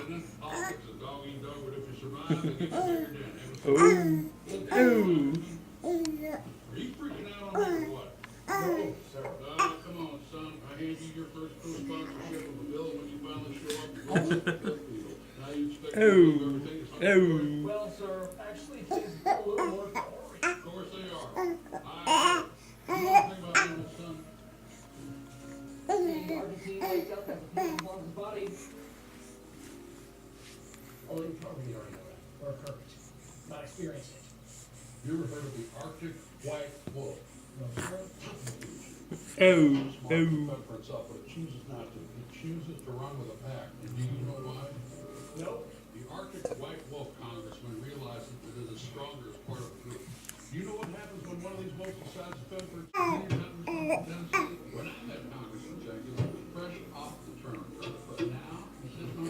then I'll fix a dog eat dog, but if you survive, then you can take your den. Are you freaking out on me or what? No, sir. Come on, son. I hand you your first co-sponsorship of a bill, and when you finally show up, you're going to the fifth wheel. Now you expect me to believe everything is hunky-dory? Well, sir, actually, things get a little more gory. Of course they are. You know anything about doing this, son? The Argentine wakes up as a piece of his body. Oh, you probably already know that. Or heard it. Not experienced it. You ever heard of the Arctic white wolf? No, sir. Smart footprints up, but it chooses not to. It chooses to run with a pack. And do you know why? Nope. The Arctic white wolf congressman realizes that it is stronger as part of the group. You know what happens when one of these wolves decides to fend for its Tennessee? When I met Congressman Jenkins, he was fresh off the turnip. But now, he says, no,